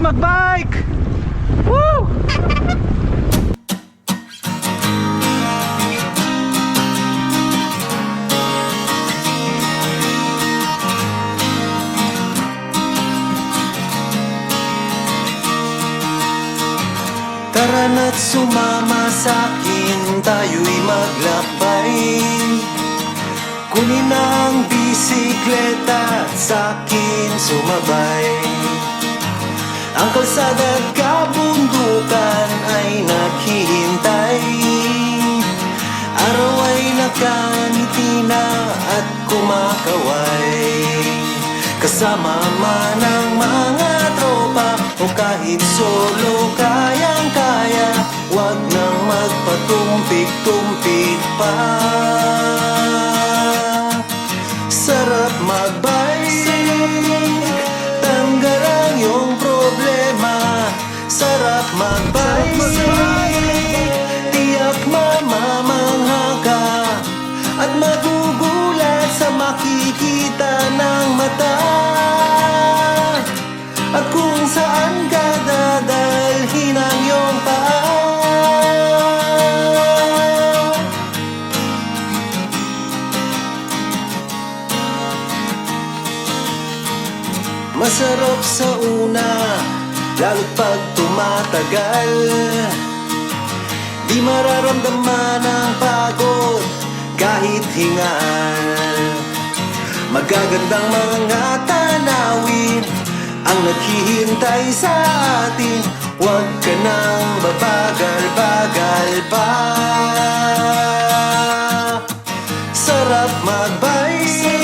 magbike! Woo! Tara na't sumama sa'kin, tayo'y maglakbay. Kunin ang bisikleta at sa'kin sumabay. Ang kalsada at kabundukan ay naghihintay. Araw ay nakangiti na at kumakaway. Kasama man ang mga tropa o kahit solo kayang-kaya. Huwag nang magpatumpik-tumpik pa. Sarap magbike, tanggal ang iyong problema. Sarap magbike, tiyak mamamangha ka at magugulat sa makikita ng mata. At kung saan ka dadalhin ang iyong paa. Masarap sa una, lalo't pag tumatagal. Di mararamdaman ang pagod kahit hingal. Magagandang mga tanawin ang naghihintay sa atin. Huwag ka nang babagal-bagal pa. Sarap magbike,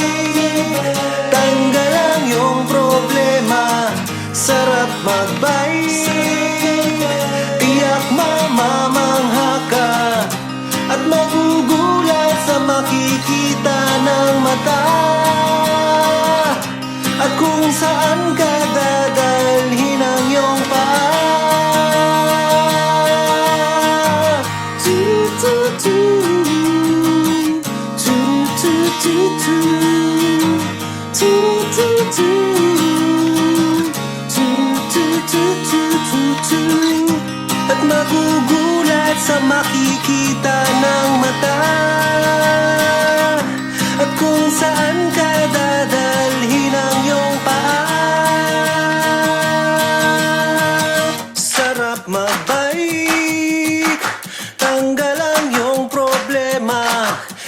tanggal ang iyong problema. Sarap magbike, tiyak mamamangha ka at magugulat sa makikita ng mata. At kung saan ka dadalhin ang iyong paa. At magugulat sa makikita ng mata. At kung saan ka dadalhin ang iyong paa. Sarap magbike, tanggal ang iyong problema.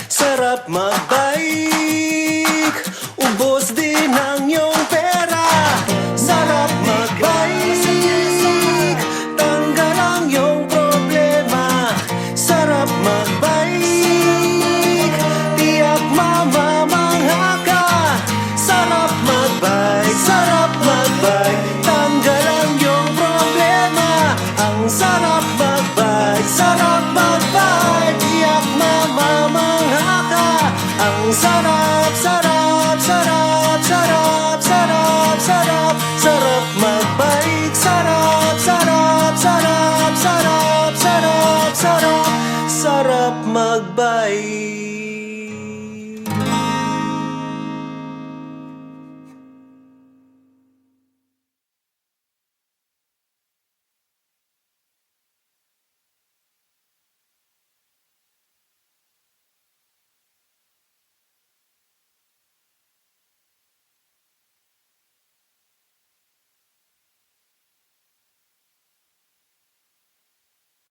Sarap magbike, ubos din ang iyong pera. Sarap magbike, tanggal ang iyong problema. Sarap magbike, tiyak mamamangha ka. Sarap magbike, tanggal ang iyong problema. Ang sarap magbike, tiyak mamamangha ka. Ang sarap, sarap, sarap, sarap, sarap, sarap, sarap magbike. Sarap, sarap, sarap, sarap, sarap, sarap, sarap magbike.